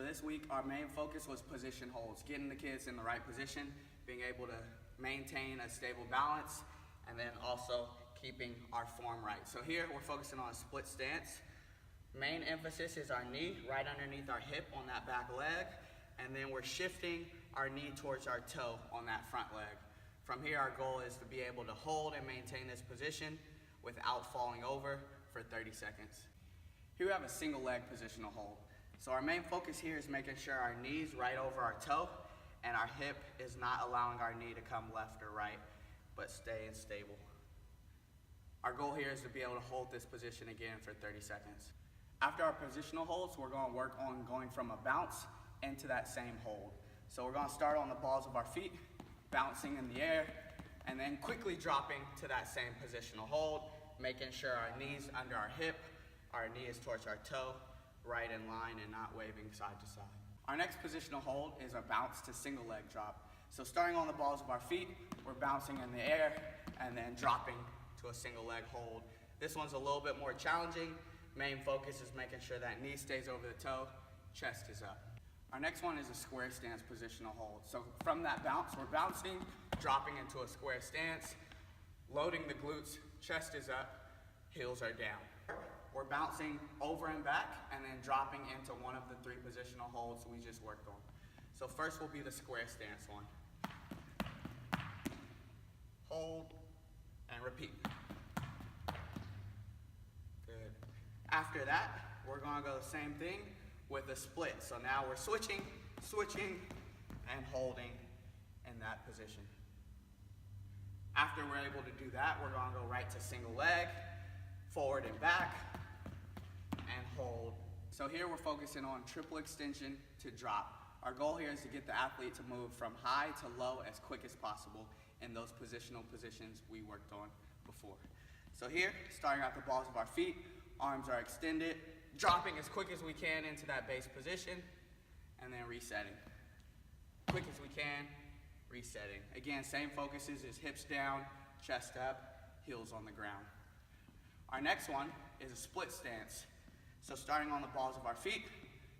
this week, our main focus was position holds, getting the kids in the right position, being able to maintain a stable balance, and then also keeping our form right. So here we're focusing on a split stance. Main emphasis is our knee right underneath our hip on that back leg, and then we're shifting our knee towards our toe on that front leg. From here, our goal is to be able to hold and maintain this position without falling over for 30 seconds. Here we have a single leg positional hold. So our main focus here is making sure our knee's right over our toe and our hip is not allowing our knee to come left or right, but staying stable. Our goal here is to be able to hold this position again for 30 seconds. After our positional holds, we're going to work on going from a bounce into that same hold. So we're going to start on the balls of our feet, bouncing in the air, and then quickly dropping to that same positional hold, making sure our knee's under our hip, our knee is towards our toe, right in line and not waving side to side. Our next positional hold is a bounce to single leg drop. So starting on the balls of our feet, we're bouncing in the air and then dropping to a single leg hold. This one's a little bit more challenging. Main focus is making sure that knee stays over the toe, chest is up. Our next one is a square stance positional hold. So from that bounce, we're bouncing, dropping into a square stance, loading the glutes, chest is up, heels are down. We're bouncing over and back and then dropping into one of the three positional holds we just worked on. So first will be the square stance one. Hold and repeat. Good. After that, we're gonna go the same thing with a split. So now we're switching, and holding in that position. After we're able to do that, we're gonna go right to single leg, forward and back, and hold. So here we're focusing on triple extension to drop. Our goal here is to get the athlete to move from high to low as quick as possible in those positional positions we worked on before. So here, starting at the balls of our feet, arms are extended, dropping as quick as we can into that base position, and then resetting. Quick as we can, resetting. Again, same focuses is hips down, chest up, heels on the ground. Our next one is a split stance. So starting on the balls of our feet,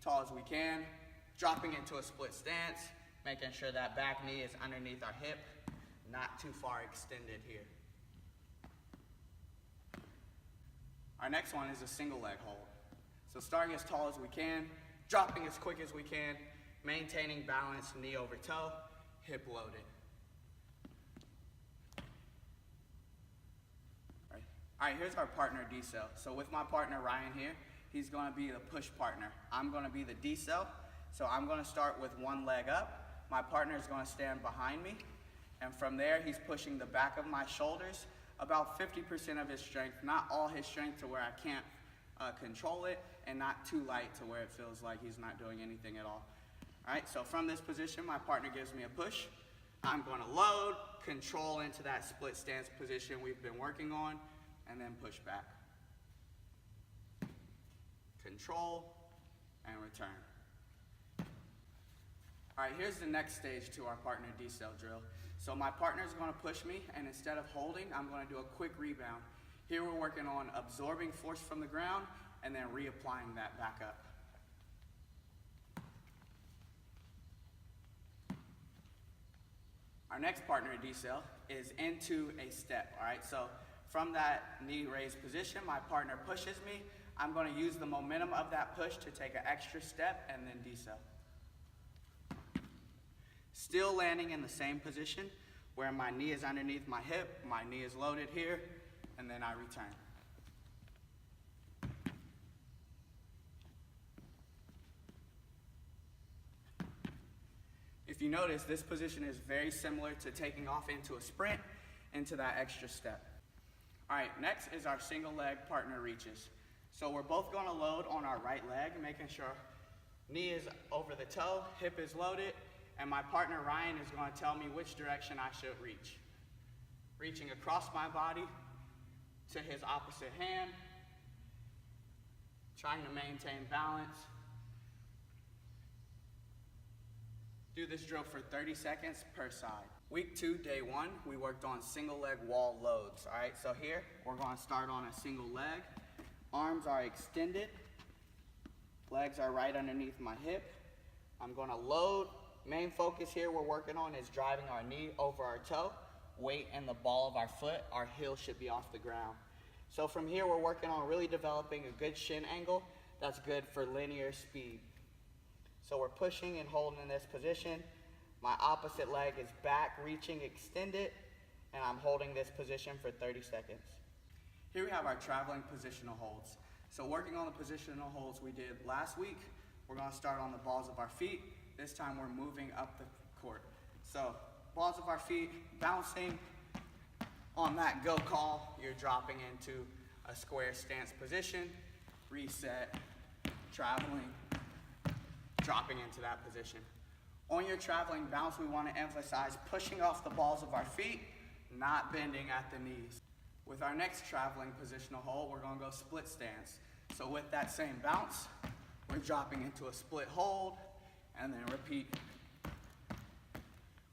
tall as we can, dropping into a split stance, making sure that back knee is underneath our hip, not too far extended here. Our next one is a single leg hold. So starting as tall as we can, dropping as quick as we can, maintaining balance, knee over toe, hip loaded. All right, here's our partner decel. So with my partner Ryan here, he's gonna be the push partner. I'm gonna be the decel. So I'm gonna start with one leg up. My partner is gonna stand behind me. And from there, he's pushing the back of my shoulders, about 50% of his strength, not all his strength to where I can't control it, and not too light to where it feels like he's not doing anything at all. All right, so from this position, my partner gives me a push. I'm gonna load, control into that split stance position we've been working on, and then push back. Control, and return. All right, here's the next stage to our partner decel drill. So my partner is gonna push me, and instead of holding, I'm gonna do a quick rebound. Here we're working on absorbing force from the ground, and then reapplying that back up. Our next partner decel is into a step, all right? So from that knee raised position, my partner pushes me. I'm gonna use the momentum of that push to take an extra step and then decel. Still landing in the same position where my knee is underneath my hip, my knee is loaded here, and then I return. If you notice, this position is very similar to taking off into a sprint, into that extra step. All right, next is our single leg partner reaches. So we're both gonna load on our right leg, making sure knee is over the toe, hip is loaded, and my partner Ryan is gonna tell me which direction I should reach. Reaching across my body to his opposite hand, trying to maintain balance. Do this drill for 30 seconds per side. Week 2, day 1, we worked on single leg wall loads. All right, so here we're gonna start on a single leg. Arms are extended, legs are right underneath my hip, I'm gonna load. Main focus here we're working on is driving our knee over our toe, weight in the ball of our foot. Our heel should be off the ground. So from here we're working on really developing a good shin angle that's good for linear speed. So we're pushing and holding in this position. My opposite leg is back, reaching, extended, and I'm holding this position for 30 seconds. Here we have our traveling positional holds. So working on the positional holds we did last week, we're gonna start on the balls of our feet. This time we're moving up the court. So balls of our feet, bouncing. On that go call, you're dropping into a square stance position, reset, traveling, dropping into that position. On your traveling bounce, we want to emphasize pushing off the balls of our feet, not bending at the knees. With our next traveling positional hold, we're going to go split stance. So with that same bounce, we're dropping into a split hold, and then repeat.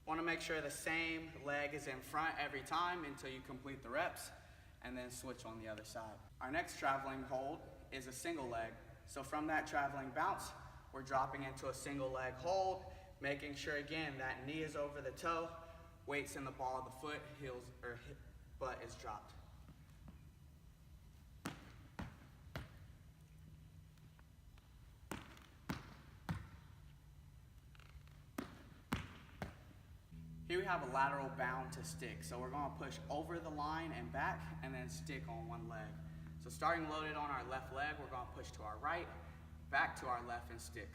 Want to make sure the same leg is in front every time until you complete the reps, and then switch on the other side. Our next traveling hold is a single leg. So from that traveling bounce, we're dropping into a single leg hold, making sure again that knee is over the toe, weight's in the ball of the foot, butt is dropped. Here we have a lateral bound to stick. So we're gonna push over the line and back and then stick on one leg. So starting loaded on our left leg, we're gonna push to our right, back to our left and stick.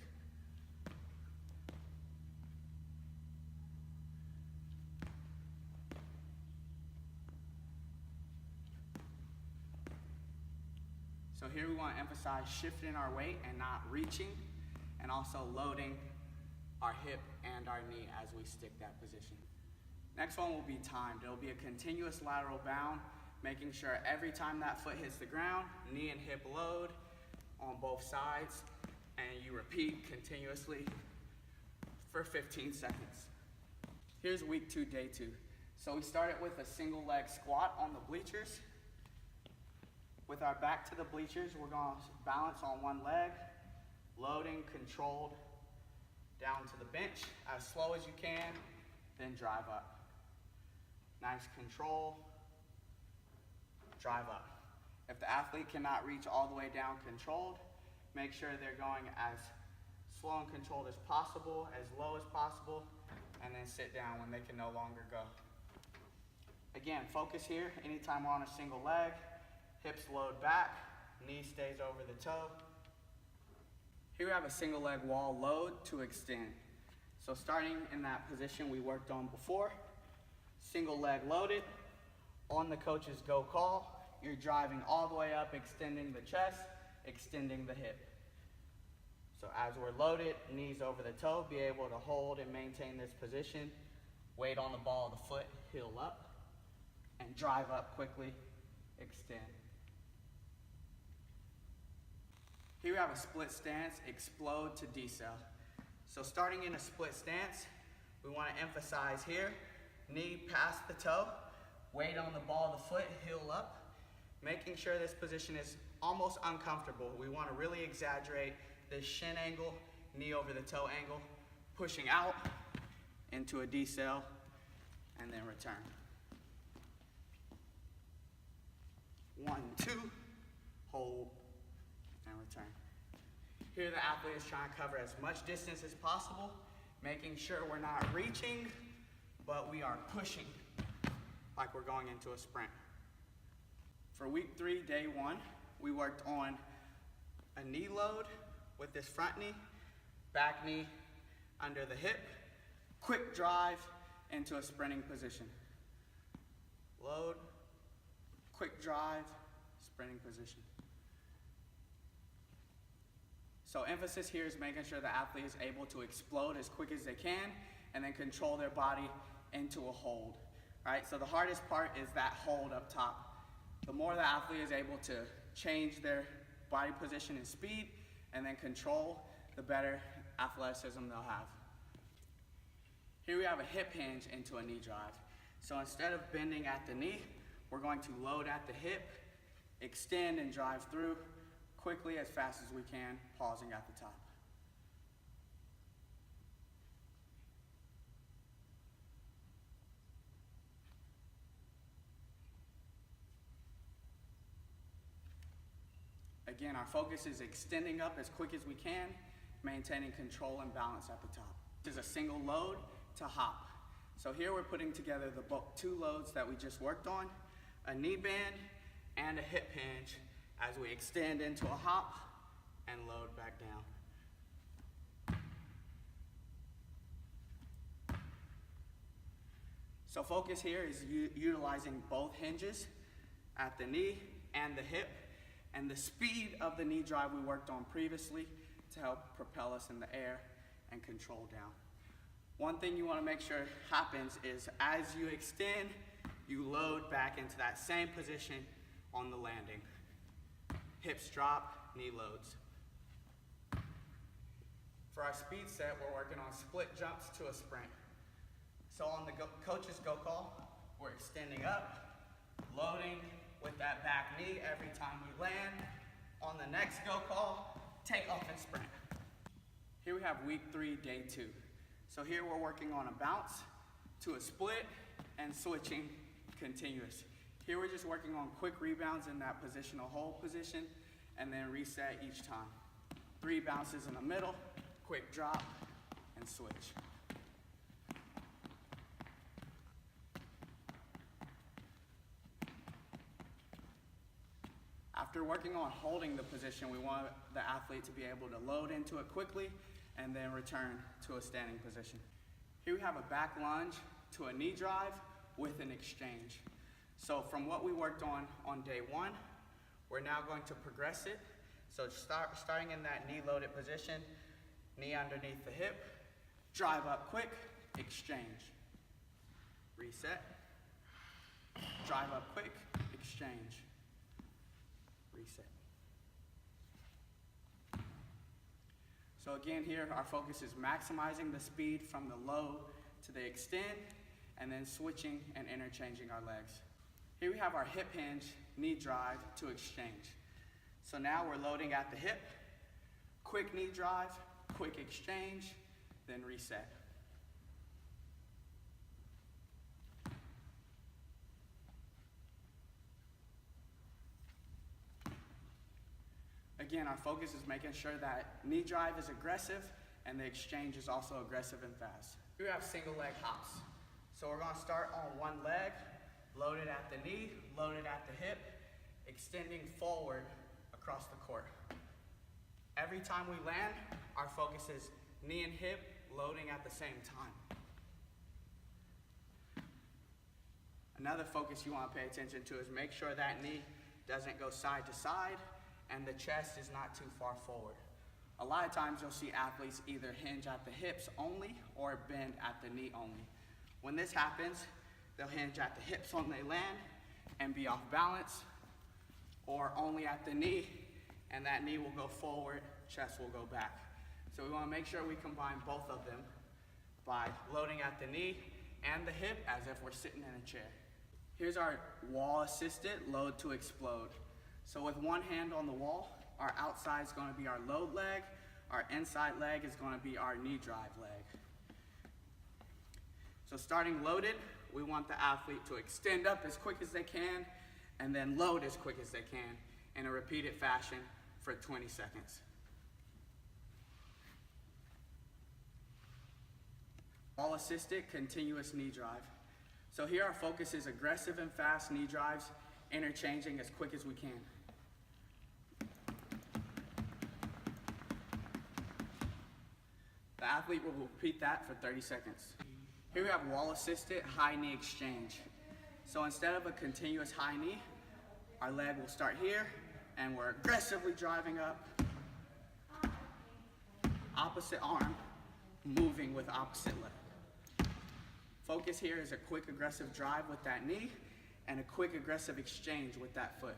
So here we want to emphasize shifting our weight and not reaching, and also loading our hip and our knee as we stick that position. Next one will be timed. It'll be a continuous lateral bound, making sure every time that foot hits the ground, knee and hip load on both sides, and you repeat continuously for 15 seconds. Here's week 2, day 2. So we started with a single leg squat on the bleachers. With our back to the bleachers, we're going to balance on one leg, loading, controlled, down to the bench as slow as you can, then drive up. Nice control, drive up. If the athlete cannot reach all the way down controlled, make sure they're going as slow and controlled as possible, as low as possible, and then sit down when they can no longer go. Again, focus here, anytime we're on a single leg, hips load back, knee stays over the toe. Here we have a single leg wall load to extend. So starting in that position we worked on before, single leg loaded, on the coach's go call, you're driving all the way up, extending the chest, extending the hip. So as we're loaded, knees over the toe, be able to hold and maintain this position, weight on the ball of the foot, heel up, and drive up quickly, extend. Here we have a split stance, explode to decel. So starting in a split stance, we want to emphasize here, knee past the toe, weight on the ball of the foot, heel up, making sure this position is almost uncomfortable. We want to really exaggerate this shin angle, knee over the toe angle, pushing out into a decel, and then return. 1, 2, hold, and return. Here the athlete is trying to cover as much distance as possible, making sure we're not reaching, but we are pushing like we're going into a sprint. For week 3, day 1, we worked on a knee load with this front knee, back knee under the hip, quick drive into a sprinting position. Load, quick drive, sprinting position. So emphasis here is making sure the athlete is able to explode as quick as they can and then control their body into a hold, right? So the hardest part is that hold up top. The more the athlete is able to change their body position and speed and then control, the better athleticism they'll have. Here we have a hip hinge into a knee drive. So instead of bending at the knee, we're going to load at the hip, extend and drive through quickly as fast as we can, pausing at the top. Again, our focus is extending up as quick as we can, maintaining control and balance at the top. This is a single load to hop. So here we're putting together the two loads that we just worked on, a knee bend and a hip hinge as we extend into a hop and load back down. So focus here is utilizing both hinges at the knee and the hip, and the speed of the knee drive we worked on previously to help propel us in the air and control down. One thing you want to make sure happens is as you extend, you load back into that same position on the landing. Hips drop, knee loads. For our speed set, we're working on split jumps to a sprint. So on the coach's go call, we're extending up, loading with that back knee every time we land. On the next go call, take off and sprint. Here we have week 3, day 2. So here we're working on a bounce to a split and switching continuous. Here we're just working on quick rebounds in that positional hold position and then reset each time. 3 bounces in the middle, quick drop, and switch. After working on holding the position, we want the athlete to be able to load into it quickly and then return to a standing position. Here we have a back lunge to a knee drive with an exchange. So from what we worked on day 1, we're now going to progress it. So starting in that knee loaded position, knee underneath the hip, drive up quick, exchange. Reset, drive up quick, exchange. Reset. So again here, our focus is maximizing the speed from the low to the extend, and then switching and interchanging our legs. Here we have our hip hinge, knee drive to exchange. So now we're loading at the hip, quick knee drive, quick exchange, then reset. Again, our focus is making sure that knee drive is aggressive and the exchange is also aggressive and fast. We have single leg hops. So we're going to start on one leg, loaded at the knee, loaded at the hip, extending forward across the court. Every time we land, our focus is knee and hip loading at the same time. Another focus you want to pay attention to is make sure that knee doesn't go side to side and the chest is not too far forward. A lot of times you'll see athletes either hinge at the hips only or bend at the knee only. When this happens, they'll hinge at the hips when they land and be off balance, or only at the knee, and that knee will go forward, chest will go back. So we want to make sure we combine both of them by loading at the knee and the hip as if we're sitting in a chair. Here's our wall assisted load to explode. So with one hand on the wall, our outside is going to be our load leg, our inside leg is going to be our knee drive leg. So starting loaded, we want the athlete to extend up as quick as they can and then load as quick as they can in a repeated fashion for 20 seconds. All assisted continuous knee drive. So here our focus is aggressive and fast knee drives, interchanging as quick as we can. The athlete will repeat that for 30 seconds. Here we have wall assisted high knee exchange. So instead of a continuous high knee, our leg will start here and we're aggressively driving up. Opposite arm, moving with opposite leg. Focus here is a quick aggressive drive with that knee and a quick aggressive exchange with that foot.